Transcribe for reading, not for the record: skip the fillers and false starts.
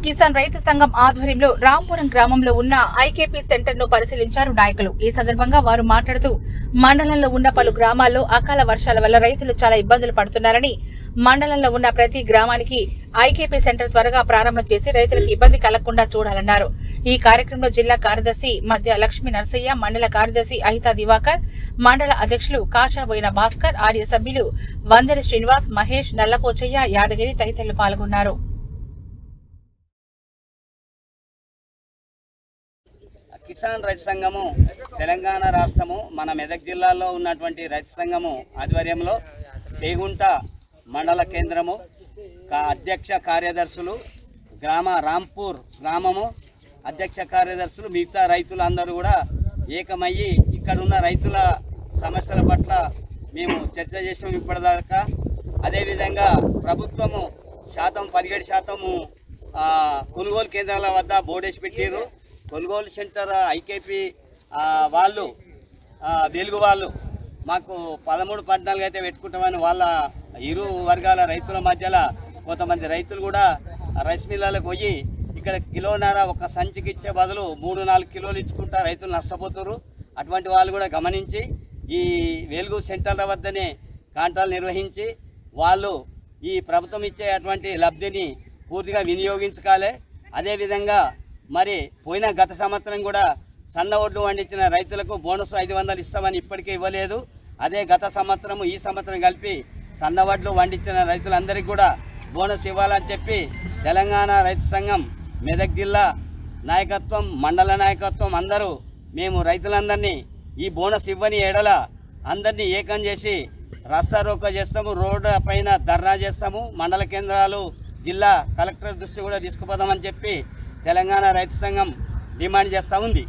కిసాన్ రైతు సంఘం ఆధ్వర్యంలో రాంపురం గ్రామంలో ఉన్న ఐకేపీ సెంటర్ ను పరిశీలించారు నాయకులు. ఈ సందర్భంగా వారు మాట్లాడుతూ మండలంలో ఉన్న పలు గ్రామాల్లో అకాల వర్షాల వల్ల రైతులు చాలా ఇబ్బందులు పడుతున్నారని, మండలంలో ఉన్న ప్రతి గ్రామానికి ఐకేపీ సెంటర్ త్వరగా ప్రారంభం చేసి రైతులకు ఇబ్బంది కలగకుండా చూడాలన్నారు. ఈ కార్యక్రమంలో జిల్లా కార్యదర్శి మధ్య లక్ష్మీ నర్సయ్య, మండల కార్యదర్శి అహితా దివాకర్, మండల అధ్యక్షులు కాషాబోయిన భాస్కర్, ఆర్య సభ్యులు వంజరి శ్రీనివాస్, మహేష్, నల్లపోచయ్య, యాదగిరి తదితరులు పాల్గొన్నారు. కిసాన్ రైతు సంఘము తెలంగాణ రాష్ట్రము మన మెదక్ జిల్లాలో ఉన్నటువంటి రైతు సంఘము ఆధ్వర్యంలో చేగుంట మండల కేంద్రము అధ్యక్ష కార్యదర్శులు రాంపూర్ గ్రామము అధ్యక్ష కార్యదర్శులు మిగతా రైతులందరూ కూడా ఏకమయ్యి ఇక్కడున్న రైతుల సమస్యల పట్ల మేము చర్చ చేసాం ఇప్పటిదాకా. అదేవిధంగా ప్రభుత్వము 17% కొనుగోలు కేంద్రాల వద్ద బోర్డేసి పెట్టారు. కొనుగోలు సెంటర్ ఐకేపీ వాళ్ళు వెలుగు వాళ్ళు మాకు 13-14 అయితే పెట్టుకుంటామని వాళ్ళ ఇరు వర్గాల రైతుల మధ్యలో కొంతమంది రైతులు కూడా రైస్ మిల్లులకు పోయి ఇక్కడ కిలోన్నర ఒక సంచికి ఇచ్చే బదులు 3-4 కిలోలు ఇచ్చుకుంటా రైతులు నష్టపోతారు. అటువంటి వాళ్ళు కూడా గమనించి ఈ వెలుగు సెంటర్ల వద్దనే కాంట్రాలు నిర్వహించి వాళ్ళు ఈ ప్రభుత్వం ఇచ్చే అటువంటి లబ్ధిని పూర్తిగా వినియోగించుకోవాలి. అదేవిధంగా మరి పోయిన గత సంవత్సరం కూడా సన్న ఒడ్లు పండించిన రైతులకు బోనస్ 500 ఇస్తామని ఇప్పటికే ఇవ్వలేదు. అదే గత సంవత్సరం ఈ సంవత్సరం కలిపి సన్న వడ్లు పండించిన రైతులందరికీ కూడా బోనస్ ఇవ్వాలని చెప్పి తెలంగాణ రైతు సంఘం మెదక్ జిల్లా నాయకత్వం, మండల నాయకత్వం అందరూ మేము రైతులందరినీ ఈ బోనస్ ఇవ్వని ఎడల అందరినీ ఏకం చేసి రస్తా రోకో చేస్తాము, రోడ్డు పైన ధర్నా చేస్తాము, మండల కేంద్రాలు జిల్లా కలెక్టర్ దృష్టి కూడా తీసుకుపోదామని చెప్పి తెలంగాణ రైతు సంఘం డిమాండ్ చేస్తూ ఉంది.